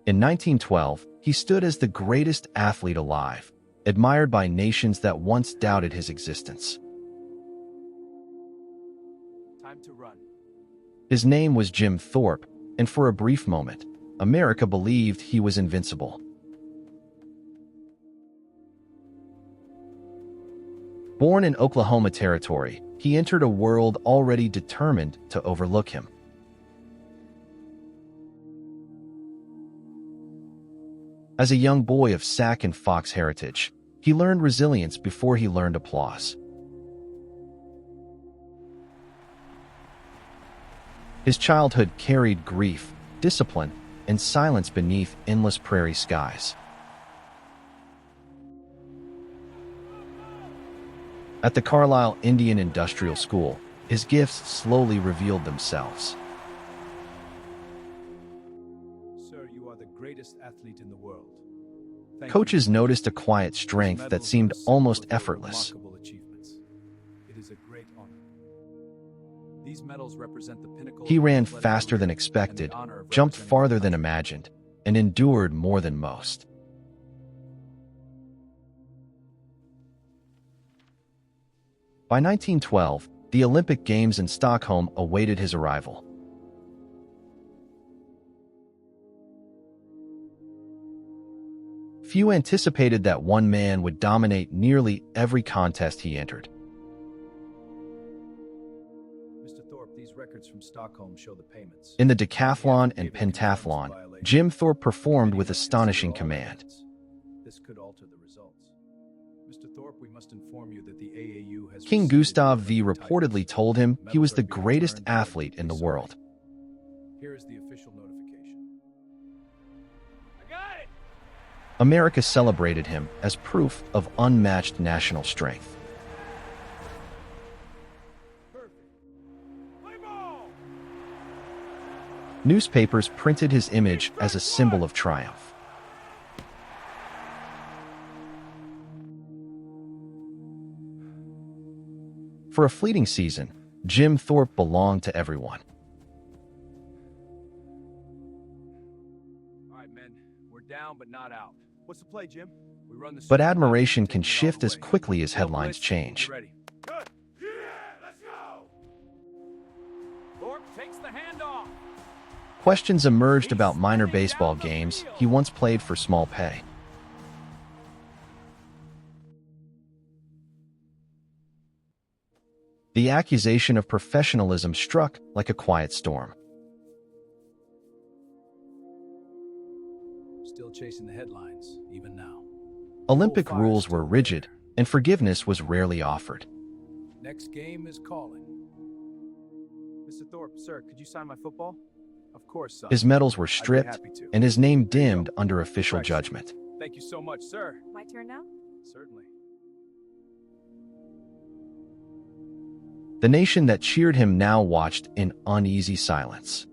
In 1912, he stood as the greatest athlete alive, admired by nations that once doubted his existence. Time to run. His name was Jim Thorpe, and for a brief moment, America believed he was invincible. Born in Oklahoma Territory, he entered a world already determined to overlook him. As a young boy of Sac and Fox heritage, he learned resilience before he learned applause. His childhood carried grief, discipline, and silence beneath endless prairie skies. At the Carlisle Indian Industrial School, his gifts slowly revealed themselves. Sir, you are the greatest athlete in the world. Coaches noticed a quiet strength that seemed almost effortless. It is a great honor. These medals represent the pinnacle. He ran faster than expected, jumped farther than imagined, and endured more than most. By 1912, the Olympic Games in Stockholm awaited his arrival. Few anticipated that one man would dominate nearly every contest he entered. Mr. Thorpe, these records from Stockholm show the payments. In the decathlon and pentathlon, Jim Thorpe performed with astonishing command. This could alter the results. Mr. Thorpe, we must inform you that the AAU has King Gustav V reportedly told him he was the greatest athlete in the world. Here is the official notification. I got it! America celebrated him as proof of unmatched national strength. Perfect. Play ball! Newspapers printed his image as a symbol of triumph. For a fleeting season, Jim Thorpe belonged to everyone. All right, men. We're down but not out. What's the play, Jim? We run the But admiration can shift as quickly as headlines change. Ready. Good. Yeah, let's go. Thorpe takes the handoff. Questions emerged about minor baseball games he once played for small pay. The accusation of professionalism struck like a quiet storm. Still chasing the headlines, even now. Olympic rules were rigid, and forgiveness was rarely offered. Next game is calling. Mr. Thorpe, sir, could you sign my football? Of course, son. His medals were I'd be stripped, happy to. and his name dimmed under official judgment. Thank you so much, sir. My turn now? Certainly. The nation that cheered him now watched in uneasy silence.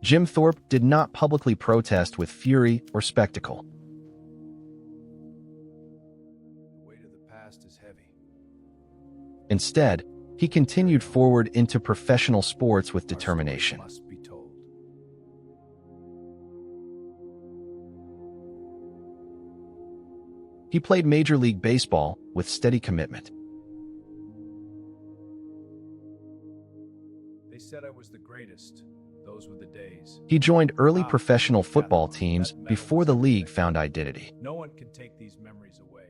Jim Thorpe did not publicly protest with fury or spectacle. The weight of the past is heavy. Instead, he continued forward into professional sports with determination. Our story must be told. He played Major League Baseball with steady commitment. They said I was the greatest. Those were the days. He joined early professional football teams before the league found identity. No one can take these memories away.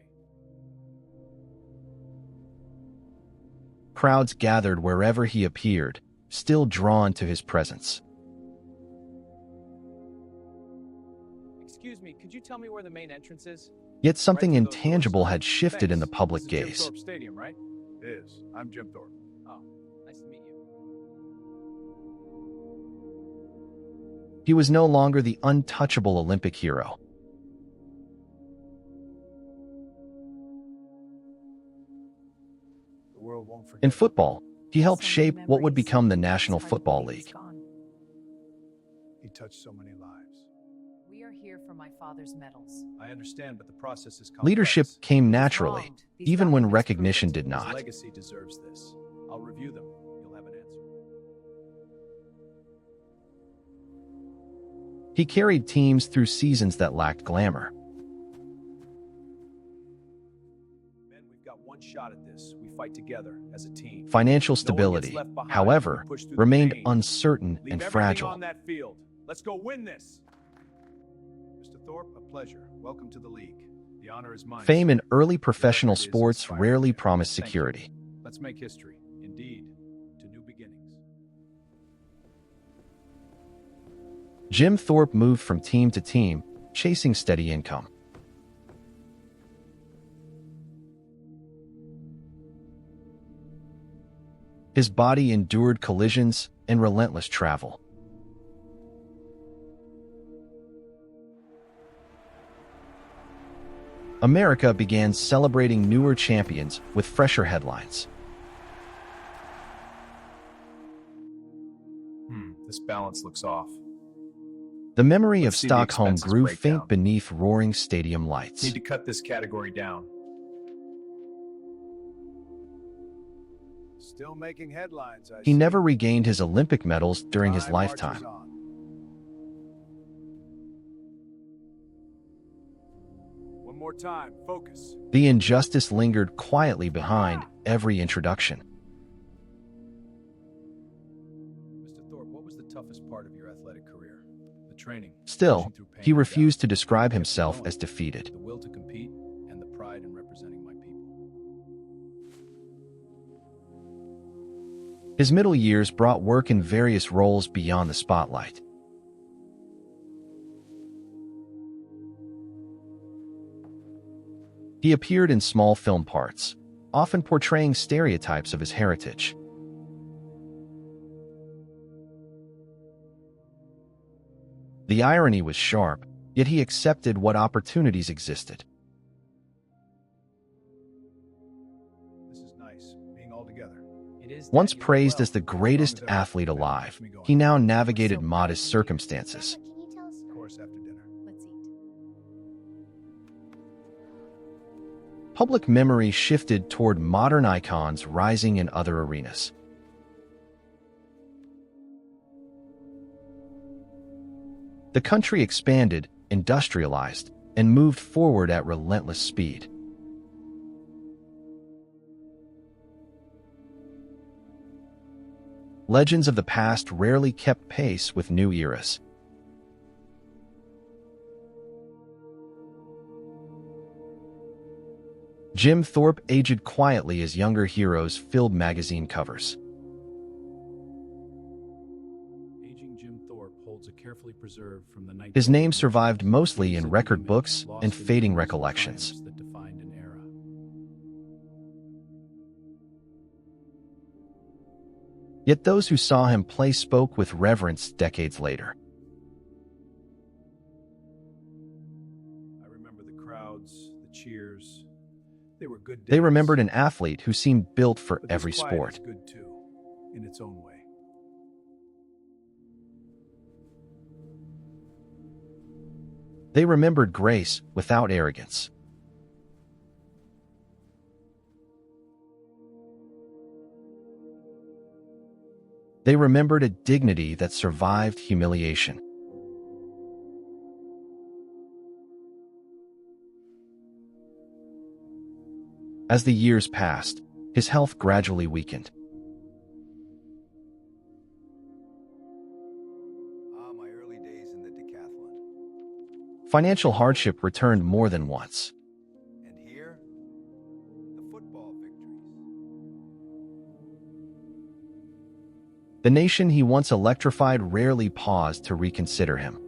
Crowds gathered wherever he appeared, still drawn to his presence. Excuse me, could you tell me where the main entrance is? Yet something intangible had shifted in the public This is Jim gaze. Thorpe Stadium, right? It is. I'm Jim Thorpe. Oh, nice to meet you. He was no longer the untouchable Olympic hero. The world won't forget. In football, he helped So many shape what would memories. become the National It's hard to Football believe he's League. gone. He touched so many lives. We are here for my father's medals. I understand, but the process is complex. Leadership came He was naturally, wronged. These even when documents prove recognition it. did His not. legacy deserves this. I'll review them. You'll have an answer. He carried teams through seasons that lacked glamour. Men, we've got one shot at this. We fight together as a team. Financial No one gets stability, left behind. however, We push through the remained pain. uncertain Leave and everything fragile. on that field. Let's go win this. Mr. Thorpe, a pleasure. Welcome to the league. The honor is mine. Fame sir. in early professional Whatever it is, sports inspiring. rarely promised Thank you. security. Let's make history. Indeed, to new beginnings. Jim Thorpe moved from team to team, chasing steady income. His body endured collisions and relentless travel. America began celebrating newer champions with fresher headlines. This balance looks off. The memory Let's of see the Stockholm expenses grew breakdown. faint beneath roaring stadium lights. Need to cut this category down. Still making headlines. He never regained his Olympic medals during his lifetime. One more time, focus. The injustice lingered quietly behind every introduction. Mr. Thorpe, what was the toughest part of your athletic career? The training. Still, pushing through pain he and refused to doubt. describe Kept himself going. as defeated. The will to compete and the pride in representing my people. His middle years brought work in various roles beyond the spotlight. He appeared in small film parts, often portraying stereotypes of his heritage. The irony was sharp, yet he accepted what opportunities existed. This is nice, being all together. It is. Once praised as the greatest athlete alive, he now navigated modest circumstances. Can you tell us? Of course, after dinner. Let's eat. Public memory shifted toward modern icons rising in other arenas. The country expanded, industrialized, and moved forward at relentless speed. Legends of the past rarely kept pace with new eras. Jim Thorpe aged quietly as younger heroes filled magazine covers. Aging Jim Thorpe holds a carefully preserved from the 19th. His name survived mostly in record books and fading recollections. That defined an era. Yet those who saw him play spoke with reverence decades later. I remember the crowds, the cheers. They were good days. They remembered an athlete who seemed built for But this every quiet sport. is good too, in its own way. They remembered grace without arrogance. They remembered a dignity that survived humiliation. As the years passed, his health gradually weakened. My early days in the decathlon. Financial hardship returned more than once. And here, the football victories. The nation he once electrified rarely paused to reconsider him.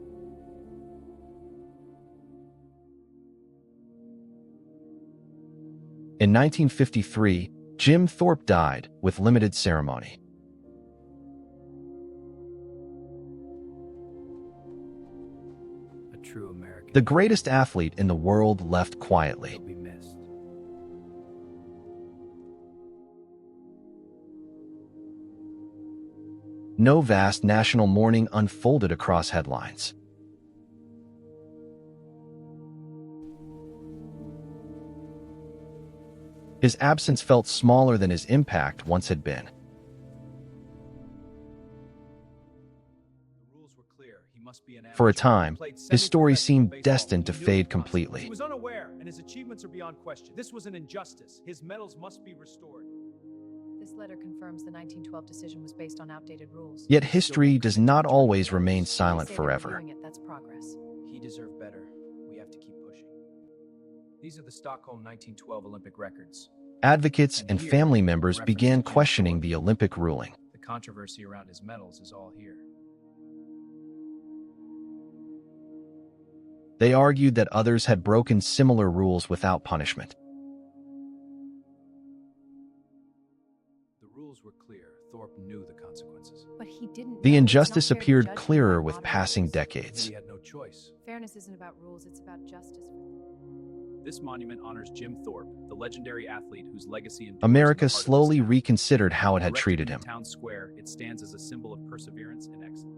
In 1953, Jim Thorpe died with limited ceremony. A true American. The greatest athlete in the world left quietly. He'll be missed. No vast national mourning unfolded across headlines. His absence felt smaller than his impact once had been. must be an amateur. For a time, Played his story semi-professional seemed baseball. destined to He knew fade the consequences. completely. He was unaware, and his achievements are beyond question. This was an injustice. His medals must be restored. This letter confirms the 1912 decision was based on outdated rules. Yet history does not always remain They silent say they're forever. reviewing it, that's progress. He deserved better. We have to keep pushing. These are the Stockholm 1912 Olympic records. Advocates and here, family members reference began to Jim questioning Thorpe. the Olympic ruling. The controversy around his medals is all here. They argued that others had broken similar rules without punishment. The rules were clear. Thorpe knew the consequences. But he didn't. The know. It's injustice not fair to appeared judge him clearer by with modern passing rules. decades. He had no choice. Fairness isn't about rules, it's about justice. This monument honors Jim Thorpe, the legendary athlete whose legacy endures in America the heart of this slowly town. reconsidered how it had Erected treated in him. the town square, it stands as a symbol of perseverance and excellence.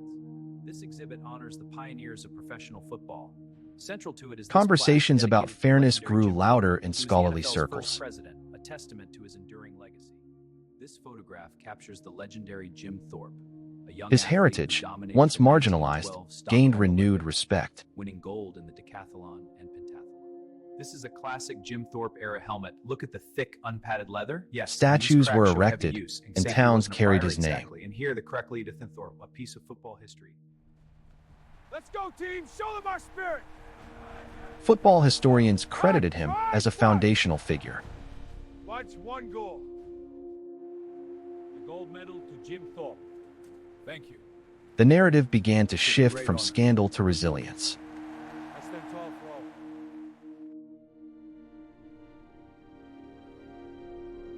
This exhibit honors the pioneers of professional football. Central to it is this Conversations plaque about dedicated to fairness legendary grew Jim louder Thorpe, in who was the scholarly NFL's circles. first president, a testament to his enduring legacy. This photograph captures the legendary Jim Thorpe, a young His athlete who heritage, dominated once the marginalized, 1912 gained Stockholm renewed Olympics, respect. winning gold in the decathlon and pentathlon. This is a classic Jim Thorpe era helmet. Look at the thick, unpadded leather. Yes, Statues these were cracks show heavy erected, use. and Exactly, towns wasn't a carried fire, his name. exactly. And here, the correct lead to Thorpe, a piece of football history. Let's go, team! Show them our spirit! Football historians credited him as a foundational figure. Watch one goal. The gold medal to Jim Thorpe. Thank you. The narrative began to shift from scandal to resilience. Less than 12 throw.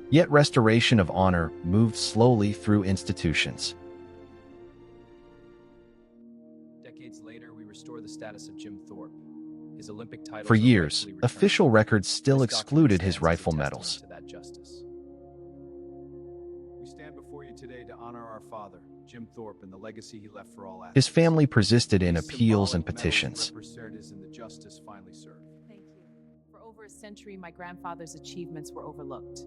Yet restoration of honor moved slowly through institutions. Decades later, we restore the status of Jim Thorpe. His Olympic titles For are years, rightfully returned. official records still This excluded document his stands as a rightful testament medals. to that justice. We stand before you today to honor our father, Jim Thorpe, and the legacy he left for all His athletes. family persisted in These appeals and symbolic medals petitions. represent us in the justice finally served. Thank you. For over a century, my grandfather's achievements were overlooked.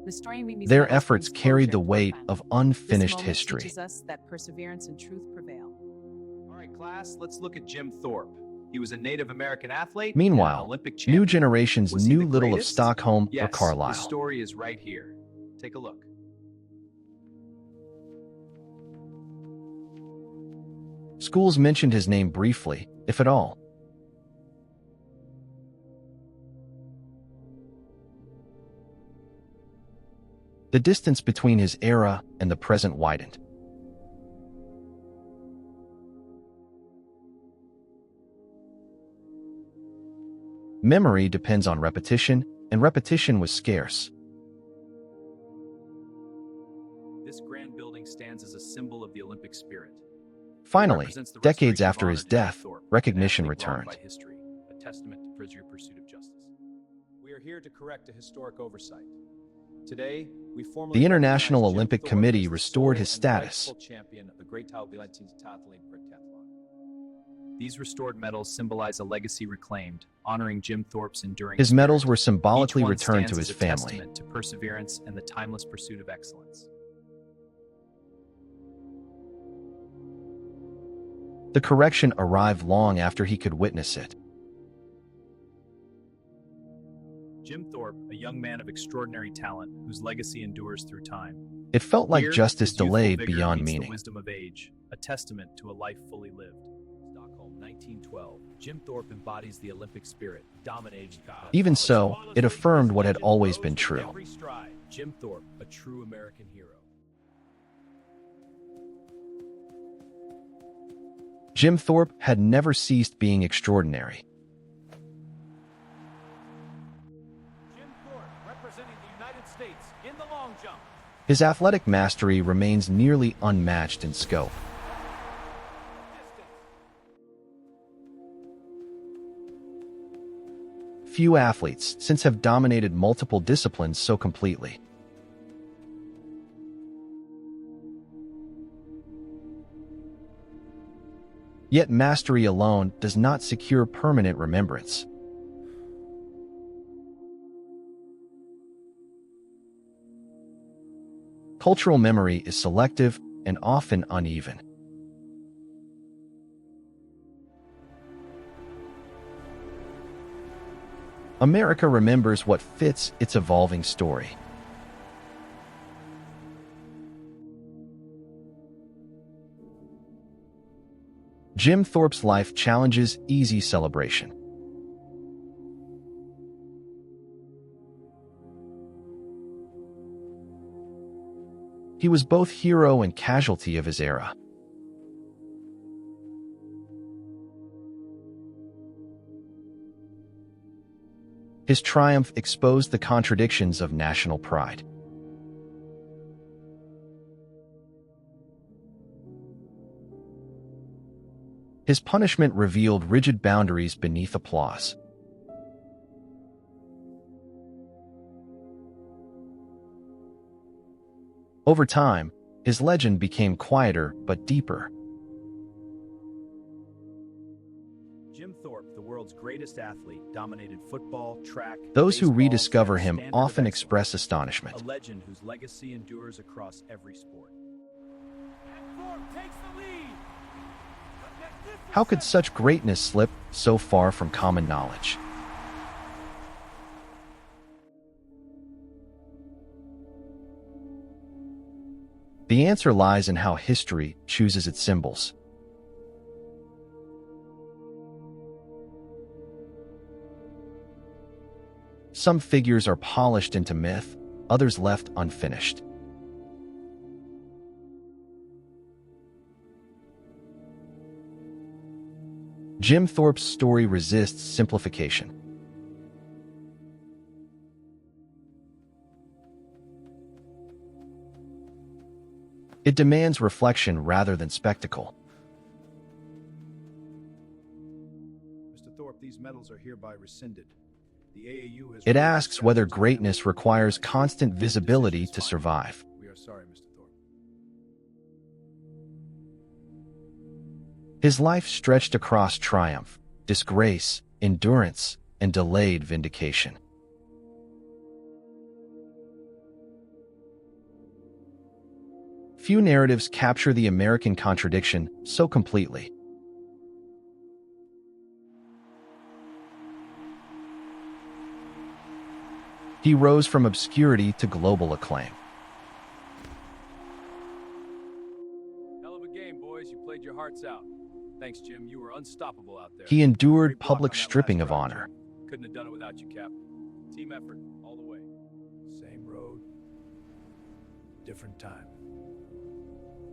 Restoring these Their medals efforts brings carried closure the to our weight family. of This unfinished moment history. teaches us that perseverance and truth prevail. All right, class, let's look at Jim Thorpe. He was a Native American athlete. Meanwhile, and an Olympic champion. New generations Was he knew the little of greatest? Stockholm Yes, or Carlisle. his story is right here. Take a look. Schools mentioned his name briefly, if at all. The distance between his era and the present widened. Memory depends on repetition, and repetition was scarce. This grand building stands as a symbol of the Olympic spirit. Finally, Represents the decades restoration of after honor his to Jim death, Thorpe, an recognition athlete wronged returned. by history, a testament to your pursuit of justice. We are here to correct a historic oversight. Today, we formally The International recognize Jim Olympic Thorpe Committee as the restored sole his and status. rightful champion of the great decathlon. These restored medals symbolize a legacy reclaimed, honoring Jim Thorpe's enduring His spirit. medals were Each symbolically one returned to stands his as a family. testament to perseverance and the timeless pursuit of excellence. The correction arrived long after he could witness it. Jim Thorpe, a young man of extraordinary talent whose legacy endures through time. It felt like Here, justice his youthful delayed vigor beyond meets the meaning. wisdom of age, a testament to a life fully lived. Stockholm 1912. Jim Thorpe embodies the Olympic spirit, dominating God. Even so, it affirmed what had always been true. Every stride. Jim Thorpe, a true American hero. Jim Thorpe had never ceased being extraordinary. Jim Thorpe, representing the United States in the long jump. His athletic mastery remains nearly unmatched in scope. Few athletes since have dominated multiple disciplines so completely. Yet mastery alone does not secure permanent remembrance. Cultural memory is selective and often uneven. America remembers what fits its evolving story. Jim Thorpe's life challenges easy celebration. He was both hero and casualty of his era. His triumph exposed the contradictions of national pride. His punishment revealed rigid boundaries beneath applause. Over time, his legend became quieter but deeper. Jim Thorpe, the world's greatest athlete, dominated football, track, Those who baseball, rediscover set a him standard of often excellence. express astonishment. A legend whose legacy endures across every sport. Thorpe takes the lead. How could such greatness slip so far from common knowledge? The answer lies in how history chooses its symbols. Some figures are polished into myth, others left unfinished. Jim Thorpe's story resists simplification. It demands reflection rather than spectacle. Mr. Thorpe, these medals are hereby rescinded. The AAU has It ruled asks that whether Savage greatness has requires made constant this visibility decision to is final. survive. We are sorry, Mr. Thorpe. His life stretched across triumph, disgrace, endurance, and delayed vindication. Few narratives capture the American contradiction so completely. He rose from obscurity to global acclaim. Hell of a game, boys. You played your hearts out. Thanks, Jim. You were unstoppable out there. He endured Great block public on that stripping last of drive, honor. Jim. Couldn't have done it without you, Cap. Team effort, all the way. Same road, different time.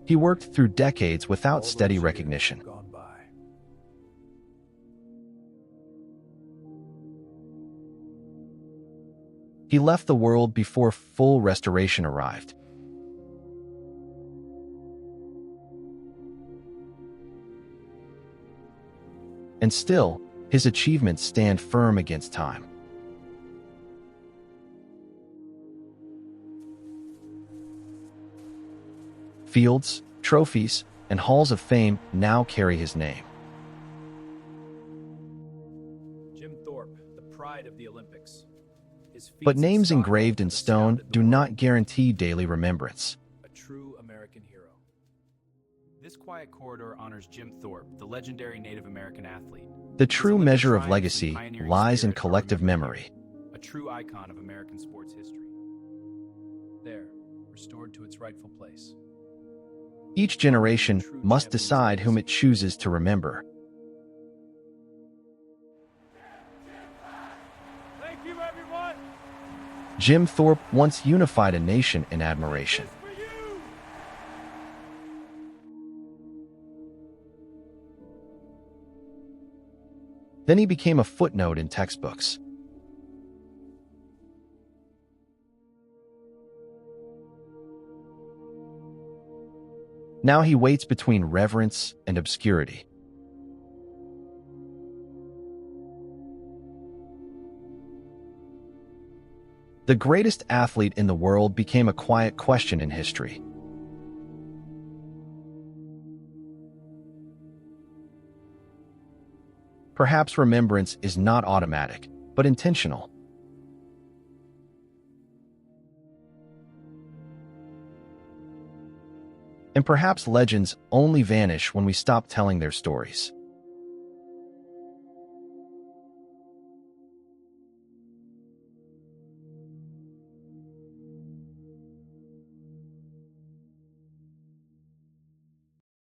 He worked through decades All without those steady years recognition. Gone by. He left the world before full restoration arrived. And still, his achievements stand firm against time. Fields, trophies, and halls of fame now carry his name. Jim Thorpe, the pride of the Olympics. His feats But in names Stockholm engraved in have stone astounded the do world. not guarantee daily remembrance. A true American hero. This quiet corridor honors Jim Thorpe, the legendary Native American athlete. The His true Olympic measure of triumphs and legacy pioneering lies in spirit are collective remembered memory. here. A true icon of American sports history. There, restored to its rightful place. Each generation must decide whom it chooses to remember. Thank you, everyone. Jim Thorpe once unified a nation in admiration. For you. Then he became a footnote in textbooks. Now he waits between reverence and obscurity. The greatest athlete in the world became a quiet question in history. Perhaps remembrance is not automatic, but intentional. And perhaps legends only vanish when we stop telling their stories.